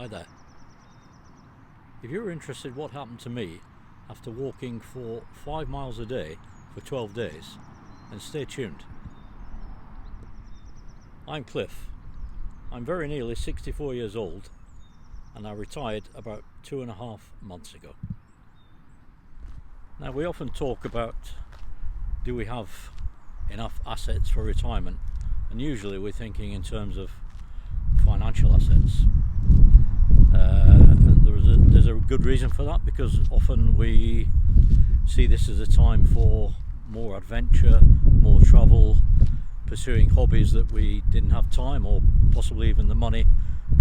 Hi there. If you're interested what happened to me after walking for 5 miles a day for 12 days, then stay tuned. I'm Cliff. I'm very nearly 64 years old and I retired about 2.5 months ago. Now, we often talk about, do we have enough assets for retirement? And usually we're thinking in terms of financial assets. And there's a good reason for that, because often we see this as a time for more adventure, more travel, pursuing hobbies that we didn't have time or possibly even the money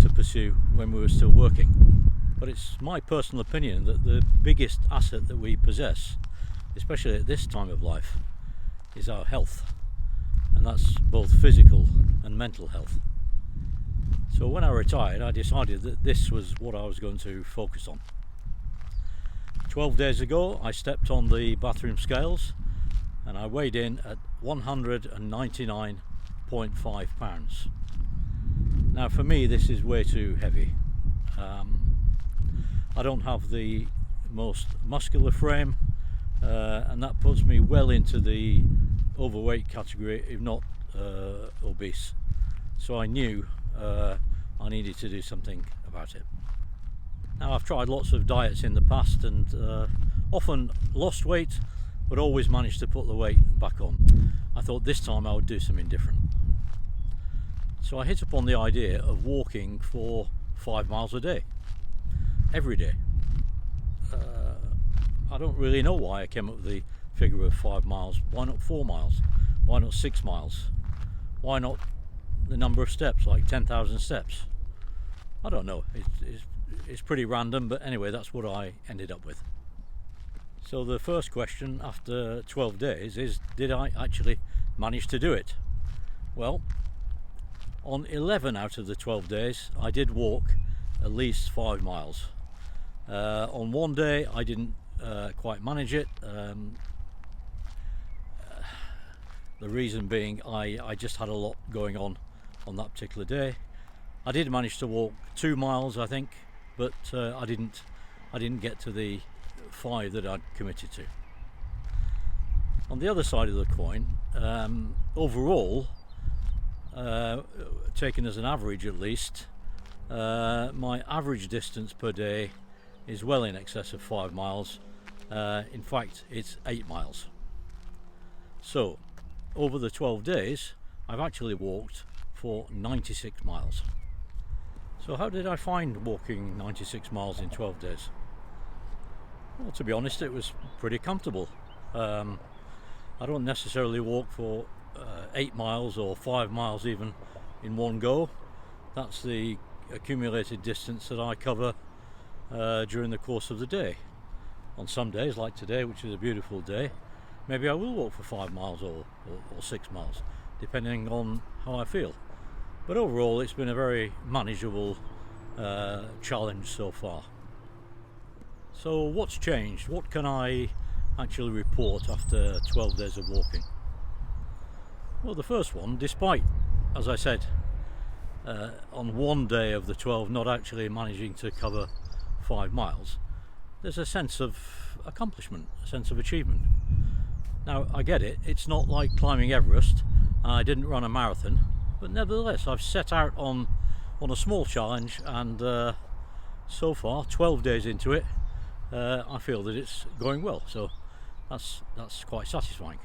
to pursue when we were still working. But it's my personal opinion that the biggest asset that we possess, especially at this time of life, is our health, and that's both physical and mental health. So when I retired, I decided that this was what I was going to focus on. 12 days ago, I stepped on the bathroom scales and I weighed in at 199.5 pounds. Now, for me, this is way too heavy. I don't have the most muscular frame, and that puts me well into the overweight category, if not obese. So I knew I needed to do something about it. Now, I've tried lots of diets in the past and often lost weight, but always managed to put the weight back on. I thought this time I would do something different. So I hit upon the idea of walking for 5 miles a day, every day. I don't really know why I came up with the figure of 5 miles. Why not 4 miles? Why not 6 miles? Why not the number of steps, like 10,000 steps? I don't know. It's pretty random, but anyway, that's what I ended up with. So the first question after 12 days is, did I actually manage to do it? Well, on 11 out of the 12 days, I did walk at least 5 miles. On one day, I didn't quite manage it. The reason being, I just had a lot going on that particular day. I did manage to walk 2 miles, I think, but I didn't get to the 5 that I'd committed to. On the other side of the coin, overall, taken as an average at least, my average distance per day is well in excess of 5 miles. In fact, it's 8 miles. So over the 12 days, I've actually walked for 96 miles. So how did I find walking 96 miles in 12 days? Well, to be honest, it was pretty comfortable. I don't necessarily walk for 8 miles or 5 miles even in one go. That's the accumulated distance that I cover during the course of the day. On some days, like today, which is a beautiful day, maybe I will walk for 5 miles or 6 miles, depending on how I feel. But overall, it's been a very manageable challenge so far. So what's changed? What can I actually report after 12 days of walking? Well, the first one, despite, as I said, on one day of the 12 not actually managing to cover 5 miles, there's a sense of accomplishment, a sense of achievement. Now, I get it, it's not like climbing Everest. I didn't run a marathon, but nevertheless I've set out on a small challenge, and so far, 12 days into it, I feel that it's going well, so that's quite satisfying.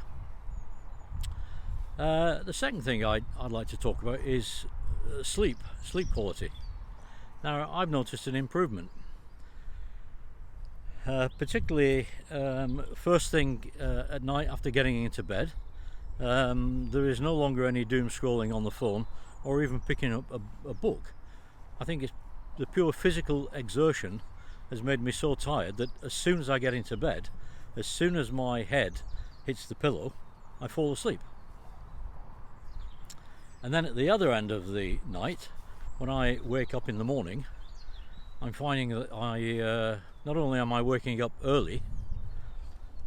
The second thing I'd like to talk about is sleep quality. Now, I've noticed an improvement, particularly first thing at night after getting into bed. There is no longer any doom scrolling on the phone or even picking up a book. I think it's the pure physical exertion has made me so tired that as soon as I get into bed, as soon as my head hits the pillow, I fall asleep. And then at the other end of the night, when I wake up in the morning, I'm finding that not only am I waking up early,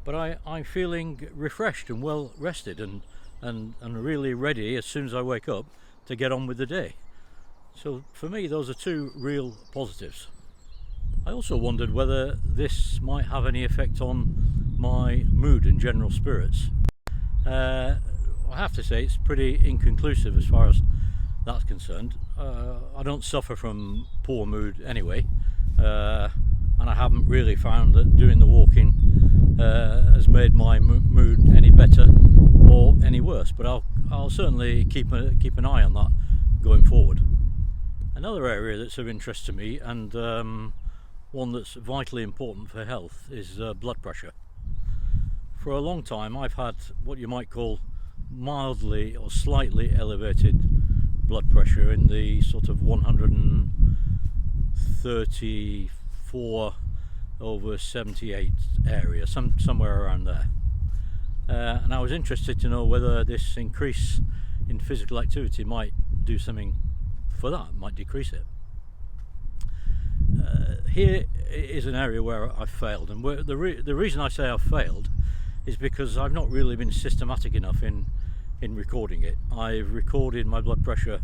but I'm feeling refreshed and well rested and really ready as soon as I wake up to get on with the day. So for me, those are two real positives. I also wondered whether this might have any effect on my mood and general spirits. I have to say it's pretty inconclusive as far as that's concerned. I don't suffer from poor mood anyway, and I haven't really found that doing the walking has made my mood any better or any worse, but I'll certainly keep an eye on that going forward. Another area that's of interest to me, and one that's vitally important for health, is blood pressure. For a long time I've had what you might call mildly or slightly elevated blood pressure in the sort of 134/78 area, somewhere around there. And I was interested to know whether this increase in physical activity might do something for that, might decrease it. Here is an area where I've failed, and where the reason I say I've failed is because I've not really been systematic enough in recording it. I've recorded my blood pressure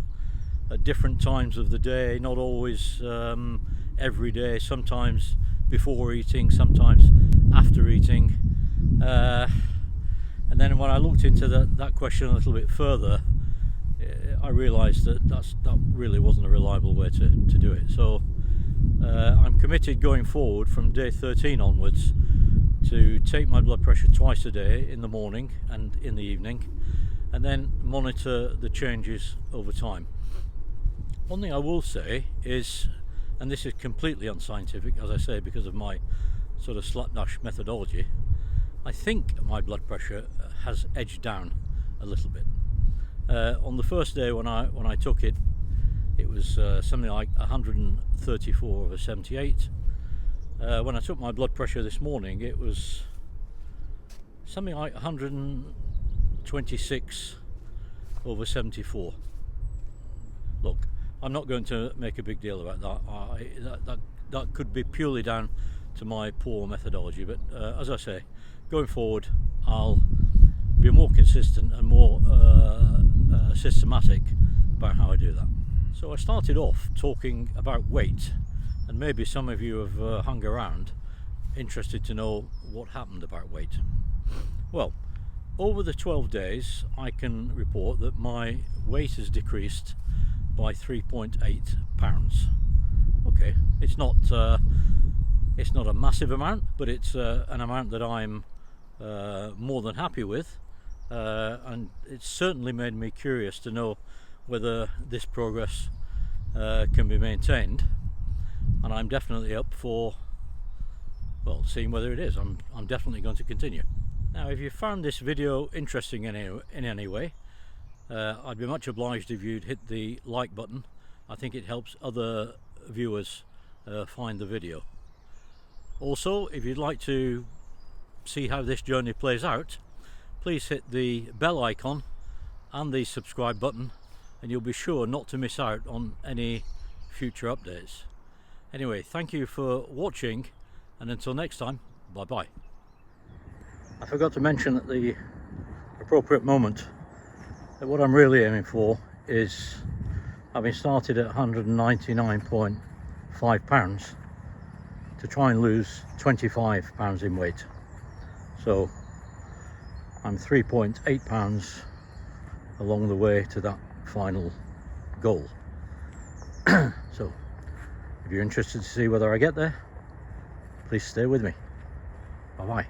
at different times of the day, not always every day, sometimes before eating, sometimes after eating, and then when I looked into that question a little bit further, I realised that really wasn't a reliable way to do it. So I'm committed going forward from day 13 onwards to take my blood pressure twice a day, in the morning and in the evening, and then monitor the changes over time. One thing I will say is, and this is completely unscientific, as I say, because of my sort of slapdash methodology, I think my blood pressure has edged down a little bit. On the first day when I took it, it was something like 134/78. When I took my blood pressure this morning, it was something like 126/74. Look, I'm not going to make a big deal about that. That could be purely down to my poor methodology, but as I say, going forward I'll be more consistent and more systematic about how I do that. So I started off talking about weight, and maybe some of you have hung around interested to know what happened about weight. Well, over the 12 days I can report that my weight has decreased by 3.8 pounds. Okay, it's not a massive amount, but it's an amount that I'm more than happy with, and it's certainly made me curious to know whether this progress can be maintained, and I'm definitely up for, well, seeing whether it is. I'm definitely going to continue. Now, if you found this video interesting in any way, I'd be much obliged if you'd hit the like button. I think it helps other viewers find the video. Also, if you'd like to see how this journey plays out, please hit the bell icon and the subscribe button, and you'll be sure not to miss out on any future updates. Anyway, thank you for watching, and until next time, bye bye. I forgot to mention at the appropriate moment that what I'm really aiming for is, having started at 199.5 pounds, to try and lose 25 pounds in weight. So I'm 3.8 pounds along the way to that final goal. So if you're interested to see whether I get there, please stay with me. Bye bye.